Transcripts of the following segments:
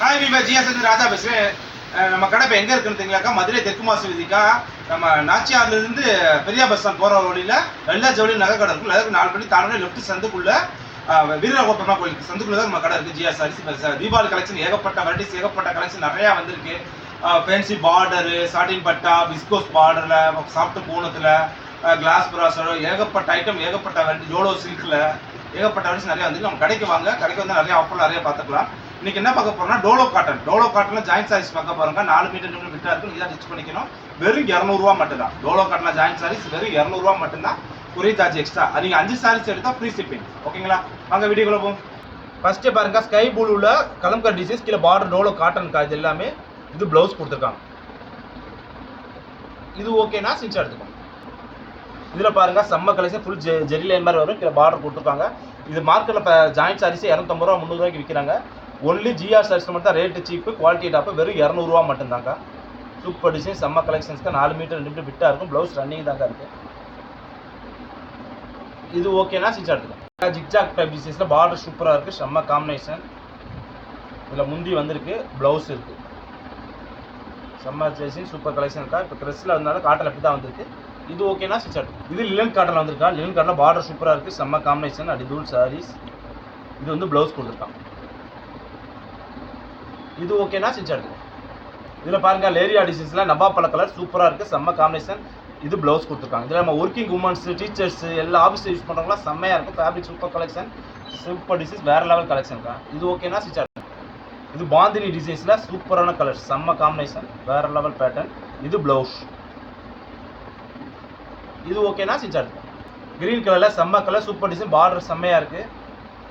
Hi விவா GS ராஜா பேசுகிறேன். நம்ம கடை இப்போ எங்கே இருக்குன்னு தெரியுங்களாக்கா, மதுரை தெற்கு மாசு வீதிக்கா நம்ம நாச்சியார்லேருந்து பெரியா பஸ் ஸ்டாண்ட் போகிற வழியில் வெள்ளா ஜவுளி நகை கடை இருக்கும். அதுக்கு 4 மணி தாண்டி லெஃப்ட் சந்துக்குள்ளே வீரகோப்பமா கோயிலுக்கு சந்துக்குள்ளே தான் நம்ம கடை இருக்குது. ஜிஎஸ் சாரீஸ் தீபாவளி கலெக்ஷன் ஏகப்பட்ட வெரைட்டிஸ், ஏகப்பட்ட கலெக்ஷன் நிறையா வந்திருக்கு. ஃபேன்சி பார்டரு, சாட்டின் பட்டா, விஸ்கோஸ் பார்டரில், சாஃப்ட் பூனத்தில், கிளாஸ் ப்ராஸர், ஏகப்பட்ட ஐட்டம், ஏகப்பட்ட வெரைட்டி, ஜோலோ சில்கில் ஏகப்பட்ட வெரைட்டிஸ் நிறையா வந்துருக்கு. நம்ம கடைக்கு வாங்க, கடைக்கு வந்து நிறைய ஆஃபர் நிறைய பார்த்துக்கலாம். இன்னைக்கு என்ன பார்க்க போறோம்னா டோலோ காட்டன்ல ஜாயின்ட் சாரீஸ் பார்க்க போறோங்க. 4 மீட்டர் விட்டா இருக்கும். இதான் டிச் பண்ணிக்கணும். வெறும் 200 ரூபா மட்டும் தான். டோலோ காட்டன்ல ஜாயின்ட் சாரீஸ் வெறும் 200 ரூபா மட்டும் தான். Courier charge extra. நீங்க 5 சாரீஸ் எடுத்தா ஃப்ரீ ஷிப்பிங். ஓகேங்களா? வாங்க வீடியோக்குள்ள போவோம். ஃபர்ஸ்ட் பாருங்க, ஸ்கை ப்ளூல கலம்கர் டிசைன்ஸ், கீழே பார்டர் டோலோ காட்டன் இது எல்லாமே. இது பிளவுஸ் கொடுத்துருக்காங்க. இது ஓகேனா சின்ச் எடுத்துக்கோங்க. இதில் பாருங்க செம்ம கலெக்ஷன், ஃபுல் ஜெரி லைன் மாதிரி வரும். கீழே பார்டர் கொடுத்துருக்காங்க. இது மார்க்கெட்டில் ஜாயின்ட் சாரீஸ் 250 ரூபா 300 ரூபாய்க்கு விற்கிறாங்க. ஒன்லி ஜிஆர் சாரீஸ் மட்டும் தான் ரேட்டு சீப்பு, குவாலிட்டி டாப்பு. வெறும் 200 ரூபா மட்டும்தாங்க. சூப்பர் டிசைன், செம்ம கலெக்ஷன்ஸ்க்கு 4 மீட்டர் 2 மீட்டர் விட்டா இருக்கும். ப்ளவுஸ் ரன்னிங் தாங்க இருக்கு. இது ஓகேனா சின்ச் எடுத்துக்கோங்க. ஜிக்ஜாக் டைப் டிசைன்ஸில் பார்டர் சூப்பராக இருக்குது. செம்ம காம்பினேஷன். இதில் முந்தி வந்திருக்கு, ப்ளவுஸ் இருக்குது. செம்ம டிசைன், சூப்பர் கலெக்ஷன் இருக்கா. இப்போ ட்ரெஸ்ஸில் வந்தாலும் காட்டன் அப்படி தான் வந்திருக்கு. இது ஓகேனா சின்ச் எடுத்துக்கோங்க. இது லினன் காட்டனில் வந்திருக்கா. லினன் காட்டனில் பார்டர் சூப்பராக இருக்குது. செம்ம காம்பினேஷன், அடிதூள் சாரீஸ். இது வந்து ப்ளவுஸ் கொடுத்துருக்காங்க. இது ஓகேனா சின்ச் எடுத்துக்கோங்க. இதில் பாருங்க, லேரியா டிசைன்ஸில் நவாப் பழ கலர் சூப்பராக இருக்குது. செம்ம காம்பினேஷன். இது ப்ளவுஸ் கொடுத்துருக்காங்க. இதில் நம்ம ஒர்க்கிங் உமன்ஸ், டீச்சர்ஸ், எல்லா ஆஃபீஸில் யூஸ் பண்ணுறவங்களாம் செம்மையாக இருக்கும். Fabric super collection, super designs, வேறு லெவல் கலெக்ஷன் தான். இது ஓகேனா சின்ச் எடுத்துக்கோங்க. இது பாந்தினி டிசைன்ஸில் சூப்பரான கலர்ஸ், செம்ம காம்பினேஷன், வேறு லெவல் பேட்டர்ன். இது ப்ளவுஸ். இது ஓகேனா சின்ச் எடுத்துக்கோங்க. கிரீன் கலரில் செம்ம கலர், சூப்பர் டிசைன், பார்டர் செம்மையாக இருக்குது.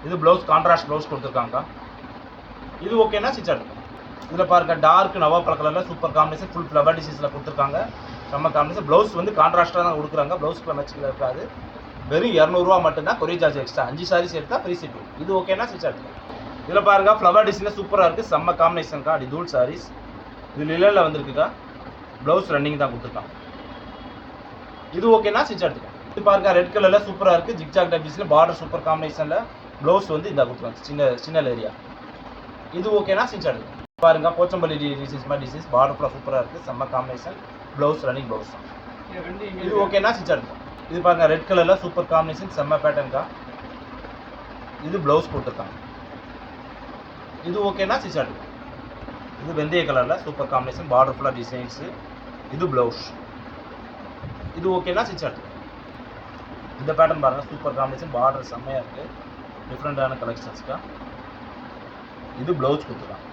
இது ப்ளவுஸ், கான்ட்ராஸ்ட் ப்ளவுஸ் கொடுத்துருக்காங்க. இது ஓகேனா சின்ச் எடுத்துக்கோங்க. இதில் பாருங்க, டார்க் நவாப்பழ கலரில் சூப்பர் காம்பினேஷன், ஃபுல் ஃப்ளவர் டிசைன்ஸில் கொடுத்துருக்காங்க. செம்ம காம்பினேஷன். ப்ளவுஸ் வந்து கான்ட்ராஸ்ட்டாக தான் கொடுக்குறாங்க. ப்ளவுஸ்க்கு மேட்சில் இருக்காது. வெறும் 200 ரூபா மட்டும்தான். Courier charge extra. 5 சாரீஸ் எடுத்தால் ஃப்ரீ ஷிப்பிங். இது ஓகேனா சின்ச் எடுத்துக்கோங்க. இதில் பாருங்க, ஃப்ளவர் டிசைனில் சூப்பராக இருக்குது. செம்ம காம்பினேஷன்க்கா. அடி தூள் சாரீஸ். இது லிலனில் வந்திருக்குக்கா. ப்ளவுஸ் ரன்னிங் தான் கொடுத்துருக்காங்க. இது ஓகேனா சின்ச் எடுத்துக்கோங்க. இது பாருங்க, ரெட் கலரில் சூப்பராக இருக்குது. ஜிக்ஜாக் டைப் டிசைனில் பார்டர் சூப்பர் காம்பினேஷனில் ப்ளவுஸ் வந்து இந்த கொடுத்துருக்காங்க. சின்ன ஏரியா. இது ஓகேனா சின்ச் எடுத்துக்கோங்க. பாருங்க, போச்சம்பள்ளி டிசைன்ஸ் மாதிரி டிசைன்ஸ், பார்டர் ஃபுல்லாக சூப்பராக இருக்குது. செம்ம காம்பினேஷன். ப்ளவுஸ் ரன்னிங் ப்ளவுஸ் தான். இது ஓகேனா சின்ச் எடுத்துக்கோங்க. இது பாருங்க, ரெட் கலரில் சூப்பர் காம்பினேஷன், செம்ம பேட்டர்ன்க்கா. இது ப்ளவுஸ் கொடுத்துருக்காங்க. இது ஓகேனா சின்ச் எடுத்துக்கோங்க. இது வெந்தய கலரில் சூப்பர் காம்பினேஷன், பார்டர் ஃபுல்லாக டிசைன்ஸு. இது ப்ளவுஸ். இது ஓகேனா சின்ச் எடுத்துக்கோங்க. இந்த பேட்டர்ன் பாருங்கள், சூப்பர் காம்பினேஷன், பார்டர் செம்மையாக இருக்குது. டிஃப்ரெண்ட்டான கலெக்ஷன்ஸ்க்கா. இது ப்ளவுஸ் கொடுத்துருக்காங்க.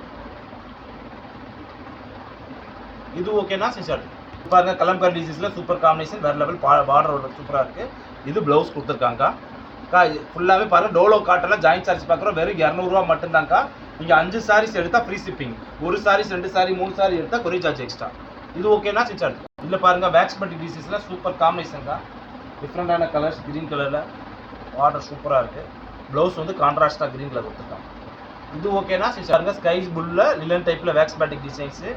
இது ஓகேனா சின்ச் எடுத்துக்கோங்க. பாருங்க, கலம்கர் டிசைன்ஸில் சூப்பர் காம்பினேஷன், வேறு லெவல், பார்டர் சூப்பராக இருக்குது. இது ப்ளவுஸ் கொடுத்துருக்காங்கக்கா. இது ஃபுல்லாகவே பாருங்கள், டோலோ காட்டனில் ஜாயின்ட் சாரீஸ் பார்க்குறோம். வெறும் 200 ரூபா மட்டும்தாங்க்கா. நீங்கள் 5 சாரீஸ் எடுத்தால் ஃப்ரீ ஷிப்பிங். 1 சாரீஸ், 2 சாரி, 3 சாரி எடுத்தால் கொரியர் சார்ஜ் எக்ஸ்ட்ரா. இது ஓகேனா சின்ச் எடுத்துக்கோங்க. இதில் பாருங்கள், வேக்ஸ் பட்டி டிசைன்ஸில் சூப்பர் காம்பினேஷன்க்கா. டிஃப்ரெண்டான கலர்ஸ், க்ரீன் கலரில் பார்டர் சூப்பராக இருக்குது. ப்ளவுஸ் வந்து கான்ட்ராஸ்டாக க்ரீன் கலர் கொடுத்துருக்காங்க. இது ஓகேனா சின்ச் பாருங்க, ஸ்கை ப்ளூவில் லிலன் டைப்பில் வேக்ஸ் பேட்டிக் டிசைன்ஸு.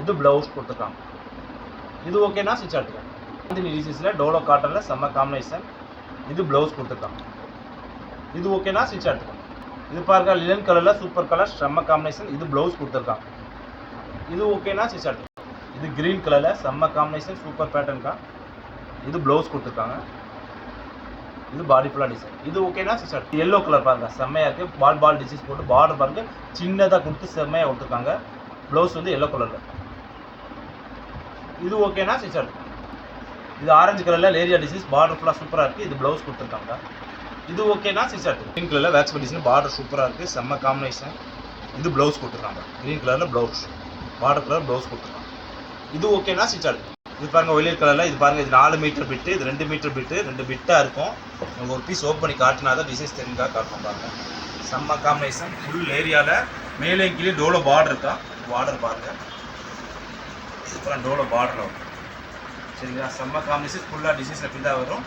இது ப்ளவுஸ் கொடுத்துருக்காங்க. இது ஓகேனா சின்ச் எடுத்துக்கோங்க. பாந்தினி டிசைன்ஸில் டோலோ காட்டனில் செம்ம காம்பினேஷன். இது ப்ளவுஸ் கொடுத்துருக்காங்க. இது ஓகேனா சின்ச் எடுத்துக்கோங்க. இது பாருங்க, லிலன் கலரில் சூப்பர் கலர், செம்ம காம்பினேஷன். இது ப்ளவுஸ் கொடுத்துருக்காங்க. இது ஓகேனா சின்ச் எடுத்துக்கோங்க. இது க்ரீன் கலரில் செம்ம காம்பினேஷன், சூப்பர் பேட்டர்ன்க்கா. இது ப்ளவுஸ் கொடுத்துருக்காங்க. இது பாடி ஃபுல்லாக டிசைன். இது ஓகேனா சின்ச் எடுத்துக்கோங்க. எல்லோ கலர் பாருங்கள், செம்மையாக இருக்குது. பால் டிசைன்ஸ் போட்டு பார்டர் பாருங்கள் சின்னதாக கொடுத்து செம்மையாக கொடுத்துருக்காங்க. ப்ளவுஸ் வந்து எல்லோ கலரில். இது ஓகேனா சின்ச் எடுத்துக்கோங்க. இது ஆரஞ்சு கலரில் லேரியா டிசைன்ஸ், பார்டர் ஃபுல்லாக சூப்பராக இருக்குது. இது ப்ளவுஸ் கொடுத்துருக்காங்க. இது ஓகேனா சின்ச் எடுத்துக்கோங்க. க்ரீன் கலரில் வேக்ஸ் டிசைன், பார்டர் சூப்பராக இருக்குது. செம்ம காம்பினேஷன். இது ப்ளவுஸ் கொடுத்துருக்காங்க. க்ரீன் கலரில் ப்ளவுஸ், பார்டர் கலர் ப்ளவுஸ் கொடுத்துருக்காங்க. இது ஓகேனா சின்ச் எடுத்துக்கோங்க. இது பாருங்கள், ஒயிலர் கலரில். இது பாருங்கள், இது 4 மீட்டர் பிட்டு, இது 2 மீட்டர் பிட்டு, 2 பிட்டாக இருக்கும். உங்களுக்கு ஒரு பீஸ் ஓப்பன் பண்ணி காட்டினா தான் டிசைன்ஸ் தெரிஞ்சுக்காக காட்டணும். பாருங்கள், செம்ம காம்பினேஷன். ஃபுல் ஏரியாவில் மேலே கீழே டோலோ பார்டர் இருக்கா. பார்டர் பாருங்கள், இதுக்கெல்லாம் டோலோ பார்டரில் வரும். சரிங்களா? செம்ம காம்பினேஷன், ஃபுல்லாக டிசைன்ஸ் அப்படி தான் வரும்.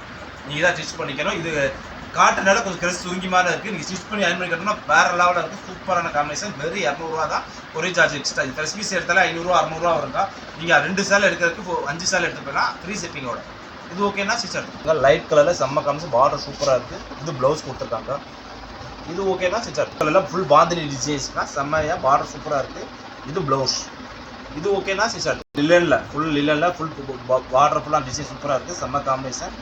நீங்கள் தான் ஸ்டிச் பண்ணிக்கணும். இது காட்டனால கொஞ்சம் கிரஸ் தூங்கி மாதிரி இருக்குது. நீங்கள் ஸ்டிச் பண்ணி அயன் பண்ணி கட்டணும்னா வேறு லெவலில் இருக்குது. சூப்பரான காம்பினேஷன். வெறும் 200 ரூபா தான். Courier charge extra. இது ஃப்ரெஷ் பீஸ் எடுத்தாலே 500 ரூபா 600 ரூபா வருங்க. நீங்கள் 2 சேலை எடுக்கிறதுக்கு 5 சேலை எடுத்து போனால் ஃப்ரீ ஷிப்பிங்கோட. இது ஓகேனா சின்ச் எடுத்துக்கோங்க. லைட் கலரில் செம்ம காம்பினேஷன், பார்டர் சூப்பராக இருக்குது. இது ப்ளவுஸ் கொடுத்துருக்காங்க. இது ஓகேனா ஸ்டிச் எல்லாம் ஃபுல் பாந்தினி டிசைன்ஸ்க்கா செம்மையா பார்டர் சூப்பராக இருக்குது. இது ப்ளவுஸ். இது ஓகேனா ஸ்டிச் லிலனில் ஃபுல் பார்டர் ஃபுல்லாக டிசைன் சூப்பராக இருக்குது. செம்ம காம்பினேஷன்.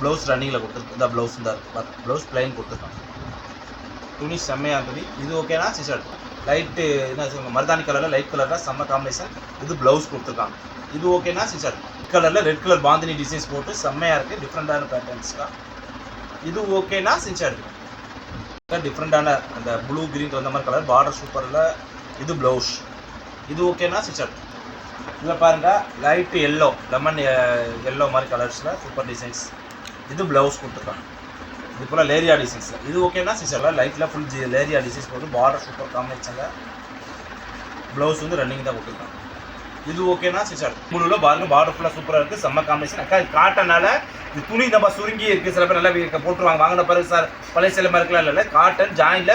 ப்ளவுஸ் ரன்னிங்கில் கொடுத்துருக்கு. இந்த ப்ளவுஸ் தான் இருக்குது. ப்ளவுஸ் பிளைன் கொடுத்துருக்காங்க. துணி செம்மையாக துணி. இது ஓகேனா ஸ்டிச் லைட்டு என்ன சொல்லுவாங்க மருதாணி கலரில் லைட் கலரில் செம்ம காம்பினேஷன். இது ப்ளவுஸ் கொடுத்துருக்காங்க. இது ஓகேனா ஸ்டிச் கலரில் ரெட் கலர் பாந்தினி டிசைன்ஸ் போட்டு செம்மையாக இருக்குது. டிஃப்ரெண்ட்டான பேட்டர்ன்ஸ்க்கா. இது ஓகேனா ஸ்டிச் டிஃப்ரெண்ட்டான அந்த ப்ளூ கிரீன் அந்த மாதிரி கலர் பார்டர் சூப்பரில். இது ப்ளவுஸ். இது ஓகேனா ஸ்டிச் இதில் பாருங்கள் லைட்டு எல்லோ லெமன் எல்லோ மாதிரி கலர்ஸில் சூப்பர் டிசைன்ஸ். இது ப்ளவுஸ் கொடுத்துருக்காங்க. இது போல் லேரியா டிசைன்ஸில். இது ஓகேனா ஸ்டிச் லைட்டில் ஃபுல் லேரியா டிசைன்ஸ் போட்டு பார்டர் சூப்பர் காம்பினேஷனில். ப்ளவுஸ் வந்து ரன்னிங் தான் கொடுத்துருக்காங்க. இது ஓகேனா ஸ்டிச் ப்ளூவில் பாருங்கள் பார்டர் ஃபுல்லாக சூப்பராக இருக்குது. செம்ம காம்பினேஷன். அக்கா இது காட்டனால இது துணி நம்ம சுருங்கி இருக்குது. சில பேர் நல்லா போட்டுருவாங்க வாங்கின பிறகு சார் பழைய சில மாதிரிலாம் இல்லை. காட்டன் ஜாயினில்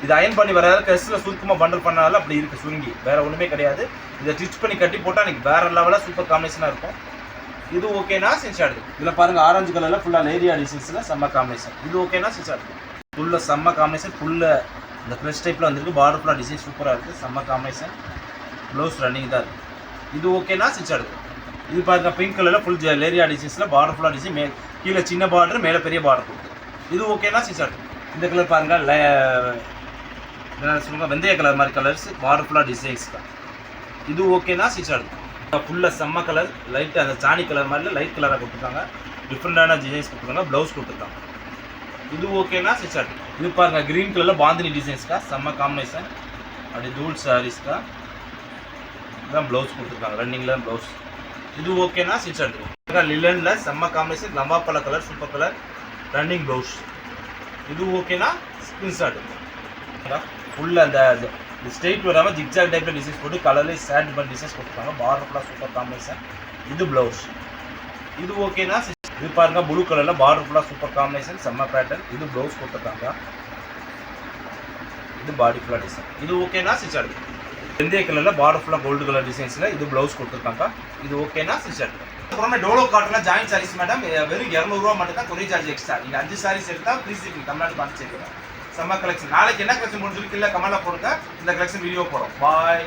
இது அயன் பண்ணி வராது. கெஸ்ட்டில் சுருக்கமாக பண்டல் பண்ணால அப்படி இருக்குது சுருங்கி. வேறு ஒன்றுமே கிடையாது. இதை ஸ்டிச் பண்ணி கட்டி போட்டால் எனக்கு வேறு லெவலில் சூப்பர் காம்பினேஷனாக இருக்கும். இது ஓகேனா ஸ்டிச் இதில் பாருங்கள் ஆரஞ்சு கலரில் ஃபுல்லாக லேரியா டிசைன்ஸில் செம்ம காம்பினேஷன். இது ஓகேனா ஸ்டிச் ஃபுல்லாக செம்ம காம்பினேஷன். ஃபுல்லாக இந்த க்ரெஷ் டைப்பில் வந்துருக்கு. பார்டர் ஃபுல்லாக டிசைன் சூப்பராக இருக்குது. செம்ம காம்பினேஷன். ப்ளவுஸ் ரன்னிங் தான் இருக்குது. இது ஓகேனா ஸ்டிச் இது பாருங்கள் பிங்க் கலரில் ஃபுல் லேரியா டிசைன்ஸில் பார்டர் ஃபுல்லாக டிசைன் கீழே சின்ன பார்டர் மேலே பெரிய பார்டர் கொடுத்து. இது ஓகேனா ஸ்டிச் இந்த கலர் பாருங்கள் என்ன சொல்லுவாங்க வெந்தய கலர் மாதிரி கலர்ஸ் பார்டர் ஃபுல்லாக டிசைன்ஸ் தான். இது ஓகேனா ஸ்டிச் ஃபுல்லாக செம்ம கலர் லைட்டு அந்த சாணி கலர் மாதிரில லைட் கலராக கொடுத்துருக்காங்க. டிஃப்ரெண்ட்டான டிசைன்ஸ் கொடுத்துருக்காங்க. ப்ளவுஸ் கொடுத்துருக்காங்க. இது ஓகேனா ஸ்டிச் இது பாருங்கள் க்ரீன் கலரில் பாந்தினி டிசைன்ஸ்க்கா செம்ம காம்பினேஷன். அப்படி தூள் சாரீஸ்க்கா இதான் ப்ளவுஸ் கொடுத்துருக்காங்க. ரன்னிங்கில் ப்ளவுஸ். இது ஓகேனா ஸ்டிச் லிலனில் செம்ம காம்பினேஷன். லம்பாப்பழ colour super colour running blouse. இது ஓகேனா ஸ்க்ரீன்ஷாட் ஃபுல்லாக அந்த ஸ்ட்ரெயிட் வராமல் ஜிக்ஜாக் டைப்பில் டிசைன்ஸ் போட்டு கலர்லேயே சேட் பண்ணி டிசைன்ஸ் கொடுத்துருக்காங்க. பார்டர் ஃபுல்லாக சூப்பர் காம்பினேஷன். இது ப்ளவுஸ். இது ஓகேனா இது பாருங்கள் ப்ளூ கலரில் பார்டர் ஃபுல்லாக சூப்பர் காம்பினேஷன் செம்ம பேட்டர்ன். இது ப்ளவுஸ் கொடுத்துருக்காங்க. இது பாடி ஃபுல்லாக டிசைன். இது ஓகேனா ஸ்டிச் வெந்தய கலரில் பார்டர் ஃபுல்லாக கோல்டு கலர் டிசைன்ஸில் இது ப்ளவுஸ் கொடுத்துருக்காங்க. இது ஓகேனா ஸ்டிச் அப்புறமே டோலோ காட்டனில் ஜாயின் சாரீஸ் மேடம் வெறும் 200 ரூபா மட்டும் தான் கொரியர் சார்ஜ் எக்ஸ்ட்ரா. நீங்கள் 5 சாரீஸ் எடுத்தால் ஃப்ரீ ஷிப்பிங் தமிழ்நாடு பார்த்து சேர்க்குறேன். செம்ம கலெக்ஷன். நாளைக்கு என்ன கலெக்ஷன் முடிஞ்சிருக்கு இல்லை கமெண்ட்டில் போடுங்க. இந்த கலெக்ஷன் வீடியோ போடும். பாய்.